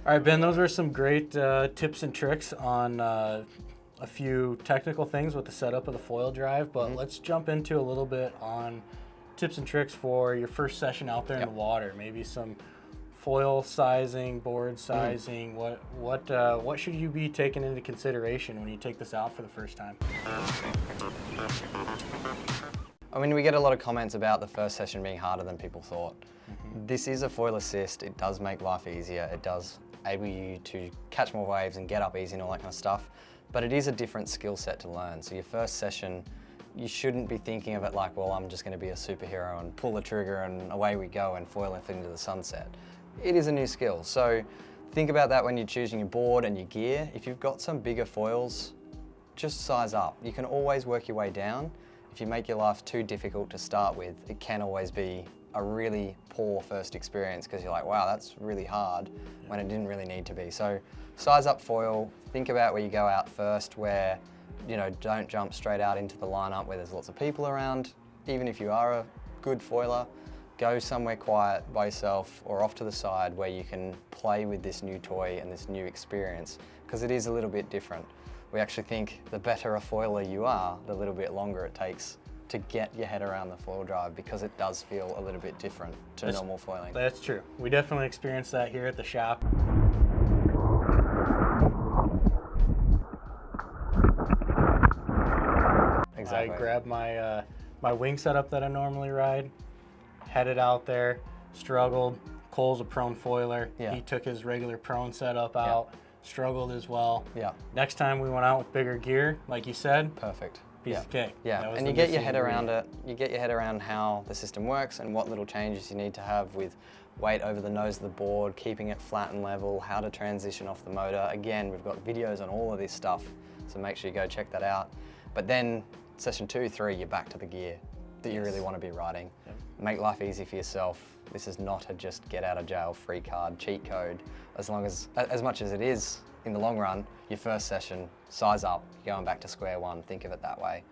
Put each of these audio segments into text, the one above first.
All right, Ben, those were some great tips and tricks on a few technical things with the setup of the foil drive, but let's jump into a little bit on tips and tricks for your first session out there in the water. Maybe some foil sizing, board sizing. What should you be taking into consideration when you take this out for the first time? I mean, we get a lot of comments about the first session being harder than people thought. This is a foil assist. It does make life easier. It does enable you to catch more waves and get up easy and all that kind of stuff. But it is a different skill set to learn. So your first session, you shouldn't be thinking of it like, well, I'm just going to be a superhero and pull the trigger and away we go and foil it into the sunset. It is a new skill. So think about that when you're choosing your board and your gear. If you've got some bigger foils, just size up. You can always work your way down. If you make your life too difficult to start with, it can always be a really poor first experience because you're like, wow, that's really hard when it didn't really need to be. So size up foil, think about where you go out first, where, you know, don't jump straight out into the lineup where there's lots of people around. Even if you are a good foiler, go somewhere quiet by yourself or off to the side where you can play with this new toy and this new experience, because it is a little bit different. We actually think the better a foiler you are, the little bit longer it takes to get your head around the foil drive, because it does feel a little bit different to normal foiling. That's true. We definitely experienced that here at the shop. Exactly. I grabbed my my wing setup that I normally ride, headed out there, struggled. Cole's a prone foiler. Yeah. He took his regular prone setup out, struggled as well. Yeah. Next time we went out with bigger gear, like you said, Perfect. piece of cake. Yeah, and you get your head around it. You get your head around how the system works and what little changes you need to have with weight over the nose of the board, keeping it flat and level, how to transition off the motor. Again, we've got videos on all of this stuff, so make sure you go check that out. But then session 2, 3, you're back to the gear that you really want to be riding. Yep. Make life easy for yourself. This is not a just get out of jail free card, cheat code. As much as it is in the long run, your first session, size up, you're going back to square one, think of it that way.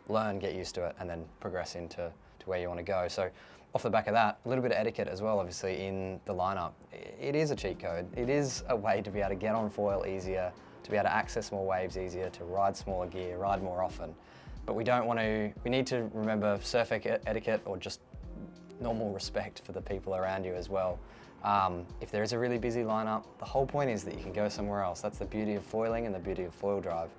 Learn, get used to it, and then progress into where you want to go. So off the back of that, a little bit of etiquette as well, obviously, in the lineup. It is a cheat code. It is a way to be able to get on foil easier, to be able to access more waves easier, to ride smaller gear, ride more often. But we need to remember surf etiquette, or just normal respect for the people around you as well. If there is a really busy lineup, the whole point is that you can go somewhere else. That's the beauty of foiling and the beauty of foil drive,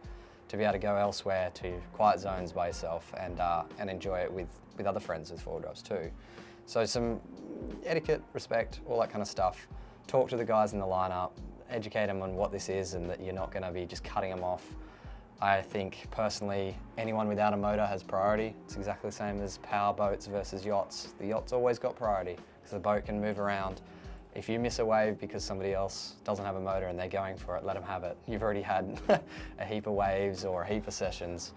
to be able to go elsewhere to quiet zones by yourself and enjoy it with other friends with foil drives too. So some etiquette, respect, all that kind of stuff. Talk to the guys in the lineup, educate them on what this is and that you're not going to be just cutting them off. I think personally, anyone without a motor has priority. It's exactly the same as power boats versus yachts. The yacht's always got priority because the boat can move around. If you miss a wave because somebody else doesn't have a motor and they're going for it, let them have it. You've already had a heap of waves or a heap of sessions.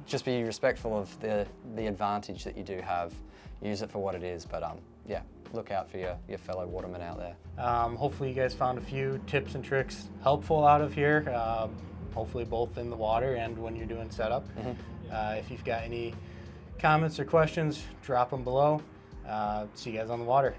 Just be respectful of the advantage that you do have. Use it for what it is, but yeah, look out for your fellow watermen out there. Hopefully you guys found a few tips and tricks helpful out of here. Hopefully both in the water and when you're doing setup. If you've got any comments or questions, drop them below. See you guys on the water.